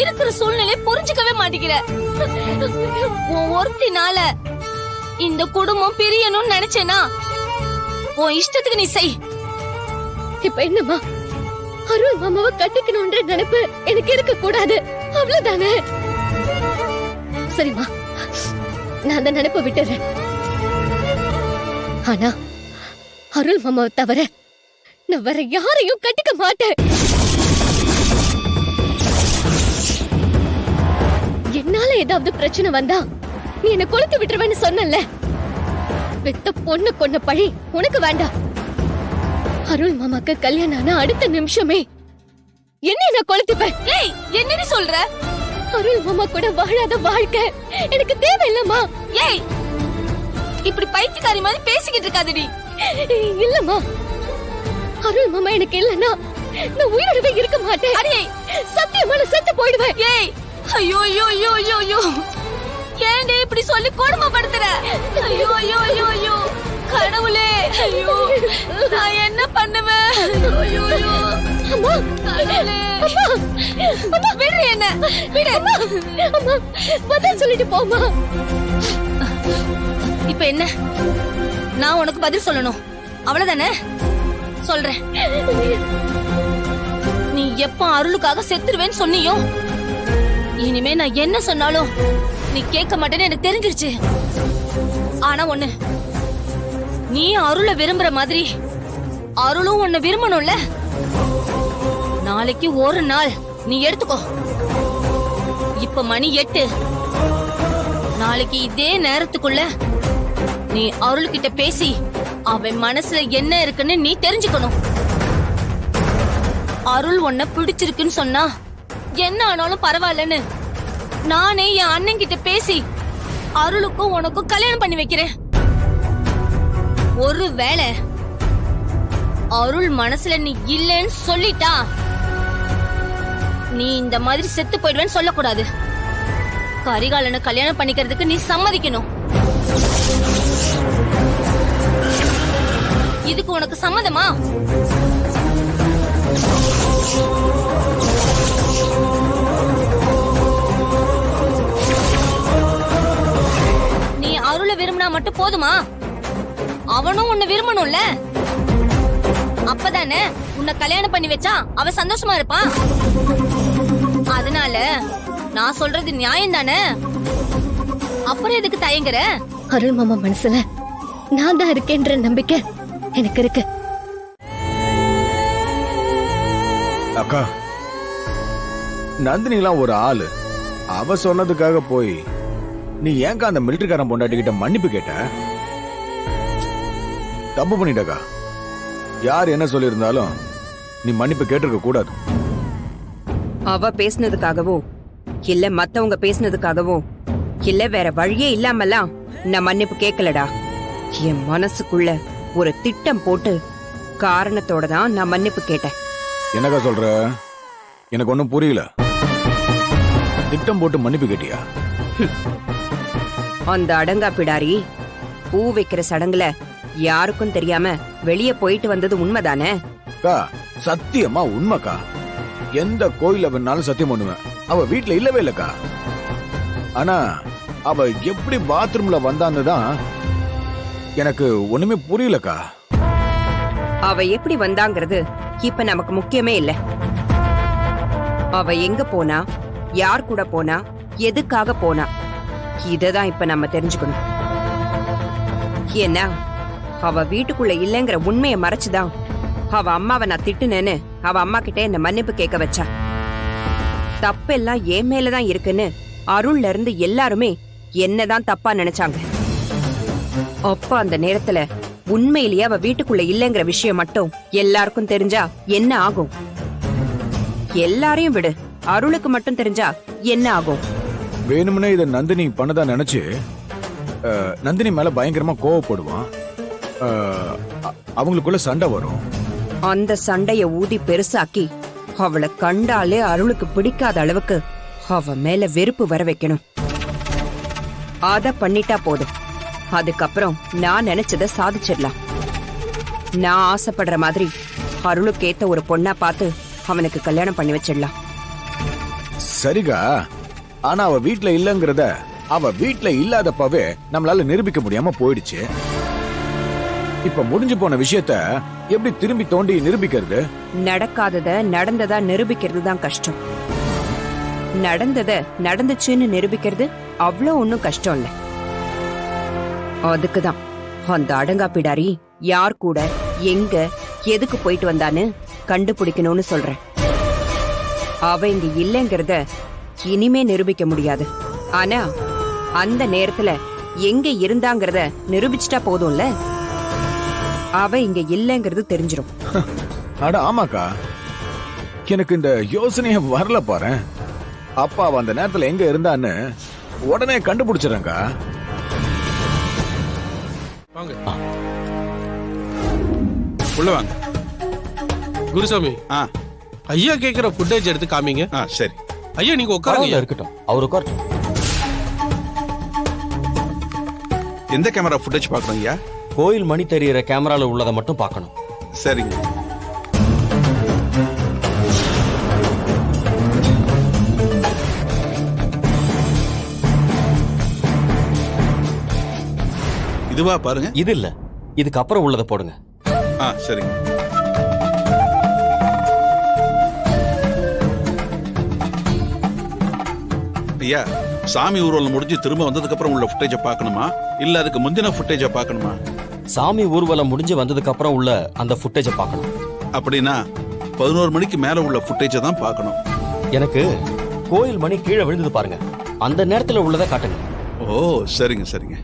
இருக்கிற சூழ்நிலை புரிஞ்சுக்கவே மாட்டேங்கிற. உன் ஒருத்தினால இந்த குடும்பம் பிரியணும்னு நினைச்சேனா உன் இஷ்டத்துக்கு நீ செய். இப்ப என்னம்மா, அருள் மாமாவை கட்டிக்கணும்ன்ற நினைப்பு எனக்கு இருக்க கூடாது, அவ்வளவுதானே? சரிம்மா, நான் அந்த நினைப்ப விட்டுறேன். ஆனா அருள் மாமாவை தவிர நான் வேற யாரையும் கட்டிக்க மாட்டேன். என்னால ஏதாவது பிரச்சனை வந்தா நீ என்ன கொளுத்து விட்டுருவேன்னு சொன்னல. பெத்த பொண்ணு கொன்ன பழி உனக்கு வேண்டாம். அருள் மாமாக்கு கல்யாணம் ஆன அடுத்த நிமிஷமே என்ன நான் கொளுத்துப்பேன். ஏய், என்னடி சொல்ற? அருள் மாமா கூட வாழாத வாழ்க்கை எனக்கு தேவையில்லம்மா. ஏய், இப்படி பைத்தியக்காரி மாதிரி பேசிக்கிட்டு இருக்காதடி. இல்லம்மா, அருள் மாமா எனக்கு இல்லன்னா நான் உயிரோடவே இருக்க மாட்டேன். அடே, சத்தியமா நான் செத்து போயிடுவேன். ஏய், ஐயோ ஐயோ ஐயோ ஐயோ ஐயோ, ஏன்டே இப்படி சொல்லி கொடுமைப்படுத்துற? ஐயோ ஐயோ ஐயோ ஐயோ, கடவுளே, ஐயோ நான் என்ன பண்ணுவேன்? ஐயோ ஐயோ, அம்மா, கடவுளே, அம்மா, விடு என்ன, விடு. அம்மா, பதில் சொல்லிட்டு போமா. இப்ப என்ன, நான் உனக்கு பதில் சொல்லணும் அவ்வளவுதானே? சொல்றேன். நீ எப்ப அருளுக்காக செத்துருவேன்னு சொன்னியோ, இனிமே நான் என்ன சொன்னாலும் நீ கேட்க மாட்டேன்னு எனக்கு தெரிஞ்சிருச்சு. ஆனா ஒண்ணு, நீ அருளை விரும்புற மாதிரி அருளும் உன்னை விரும்பணும்ல. நாளைக்கு ஒரு நாள் நீ எடுத்துக்கோ. இப்ப மணி 8. நாளைக்கு இதே நேரத்துக்குள்ள நீ அருள்கிட்ட பேசி அவன் மனசுல என்ன இருக்குன்னு நீ தெரிஞ்சுக்கணும். அருள் உன்னை பிடிச்சிருக்குன்னு சொன்னா என்ன ஆனாலும் பரவாயில்லன்னு நானே என் அண்ணன் கிட்ட பேசி அருளுக்கும் உனக்கும் கல்யாணம் பண்ணி வைக்கிறேன். ஒருவேளை அருள் மனசுல நீ இல்லன்னு சொல்லிட்டா நீ இந்த மாதிரி செத்து போயிடுவேன்னு சொல்லக்கூடாது. கரிகாலனை கல்யாணம் பண்ணிக்கிறதுக்கு நீ சம்மதிக்கணும். இதுக்கு உனக்கு சம்மதமா? நீ அருளை விரும்பினா மட்டும் போதுமா? அவனும் உன்னை விரும்பணும்ல. அப்பதானே உன்னை கல்யாணம் பண்ணி வச்சா அவ சந்தோஷமா இருப்பான். அதனால நான் சொல்றது நியாயம் தானே? அப்புறம் எதுக்கு தயங்குற? அருள் மாமா மனசுல நான் தான் இருக்கேன்ற நம்பிக்கை எனக்கு இருக்கு. அக்கா, நந்தினிலாம் ஒரு ஆளு. அவ சொன்னதுக்காக போய் நீ ஏங்க அந்த மிலிட்டரிக்காரன் பொண்டாட்டிக்கிட்ட மன்னிப்பு கேட்ட? தப்பு பண்ணிட்டக்கா. யார் என்ன சொல்லியிருந்தாலும் நீ மன்னிப்பு கேட்டிருக்க கூடாது. அவ பேசினதுக்காகவோ இல்ல மத்தவங்க பேசினதுக்காகவோ இல்ல வேற வழியே இல்லாமலாம் நான் மன்னிப்பு கேட்கலடா. என் மனசுக்குள்ள ஒரு திட்டம் போட்டு காரணத்தோட தான் நான் மன்னிப்பு கேட்டேன். என்னக்கா சொல்ற? எனக்கு ஒன்னும் புரியல. திட்டம் போட்டு மன்னிப்பு கேட்டியா? அந்த அடங்கா பிடாரி பூ வைக்கிற சடங்குல யாருக்கும் தெரியாம வெளியே போயிட்டு வந்தது உண்மைதானே? அக்கா, சத்தியமா உண்மைக்கா. எந்த கோயில வேணாலும் சத்தியம் பண்ணுவேன். அவ வீட்டுல இல்லவே இல்லக்கா. ஆனா அவ எப்படி பாத்ரூம்ல வந்தான்னு தான் எனக்கு ஒண்ணுமே புரியலக்கா. அவ எப்படி வந்தாங்கிறது இப்ப நமக்கு முக்கியமே இல்ல. அவ எங்க போனா, யார் கூட போனா, எதுக்காக போனா, இததான் இப்ப நம்ம தெரிஞ்சுக்கணும். ஏன்னா அவ வீட்டுக்குள்ள இல்லங்கிற உண்மையை மறைச்சுதான் அவ அம்மாவை நான் திட்டுனேன்னு அவ அம்மா கிட்ட என்ன மன்னிப்பு கேட்க வச்சா. தப்பெல்லாம் என் மேலதான் இருக்குன்னு அருள்ல இருந்து எல்லாருமே என்னதான் தப்பா நினைச்சாங்க. அப்ப அந்த நேரத்துல உண்மையிலேயே அவ வீட்டுக்குள்ள இல்லங்கிற விஷயம் மட்டும் எல்லாருக்கும் தெரிஞ்சா என்ன ஆகும்? எல்லாரையும் விடு, அருளுக்கு மட்டும் தெரிஞ்சா என்ன ஆகும்? வேணும்னே இத நந்தினி பண்ணதா நினைச்சு நந்தினி மேல பயங்கரமா கோவப்படுவான். அவங்களுக்குள்ள சண்டை வரும். அந்த சண்டைய ஊதி பெருசாக்கி அவளை கண்டாலே அருளுக்கு பிடிக்காத அளவுக்கு அவ மேல வெறுப்பு வர வைக்கணும். அத பண்ணிட்டா போதும். அதுக்கப்புறம் நான் நினைச்சத சாதிச்சிடலாம். நான் ஆசைப்படுற மாதிரி அருளுக்கு ஏத்த ஒரு பொண்ணா பார்த்து அவனுக்கு கல்யாணம் பண்ணி வச்சிடலாம். சரிக்கா, ஆனா அவ வீட்ல இல்லங்கறத அவ வீட்ல இல்லாதப்பவே நம்மளால நிரூபிக்க முடியாம போயிடுச்சு. இப்ப முடிஞ்சு போன விஷயத்த எப்படி திரும்பி தோண்டி நிரூபிக்கிறது? நடக்காதத நடந்ததா நிரூபிக்கிறது தான் கஷ்டம். நடந்தத நடந்துச்சுன்னு நிரூபிக்கிறது அவ்வளவு ஒண்ணும் கஷ்டம் இல்ல. அதுக்குதான் அந்த அடங்கா பிடாரி யார் கூட எங்க எதுக்கு போயிட்டு வந்தான்னு கண்டுபிடிக்கணும்னு சொல்றேன். அவ இங்க இல்லைங்கிறத இனிமே நிரூபிக்க முடியாது. ஆனா அந்த நேரத்துல எங்க இருந்தாங்கிறத நிரூபிச்சிட்டா போதும்ல. அவ இங்க இல்லைங்கிறது தெரிஞ்சிரும். அட ஆமாக்கா, எனக்கு இந்த யோசனைய வரல பாரு. அப்பா அவ அந்த நேரத்துல எங்க இருந்தான்னு உடனே கண்டுபிடிச்சிடறேன்க்கா. வாங்க உள்ள வாங்க. குருசாமி, ஐயா கேக்குற ஃபுட்டேஜ் எடுத்து காமிங்க. சரி ஐயா நீங்க உட்காருங்க. இருக்கட்டும், அவர் உட்காரட்டும். எந்த கேமரா ஃபுட்டேஜ் பார்க்கணும் ஐயா? கோயில் மணி தெரியற கேமரால உள்ளதை மட்டும் பார்க்கணும். சரிங்க. இதுவா பாருங்க. இது இல்ல, இதுக்கு அப்புறம் உள்ளதை போடுங்க. சரிங்க. ஐயா, சாமி ஊர்வலம் முடிஞ்சு திரும்ப வந்ததுக்கு அப்புறம் உள்ள ஃபுட்டேஜ பார்க்கணுமா இல்ல அதுக்கு முந்தின ஃபுட்டேஜ பார்க்கணுமா? சாமி ஊர்வலம் முடிஞ்சு வந்ததுக்கு அப்புறம் உள்ள அந்த ஃபுட்டேஜ பார்க்கணும். அப்படின்னா 11 மணிக்கு மேல உள்ள ஃபுட்டேஜ தான் பார்க்கணும். எனக்கு கோயில் மணி கீழே விழுந்தது பாருங்க, அந்த நேரத்துல உள்ளதை காட்டுங்க. ஓ சரிங்க சரிங்க.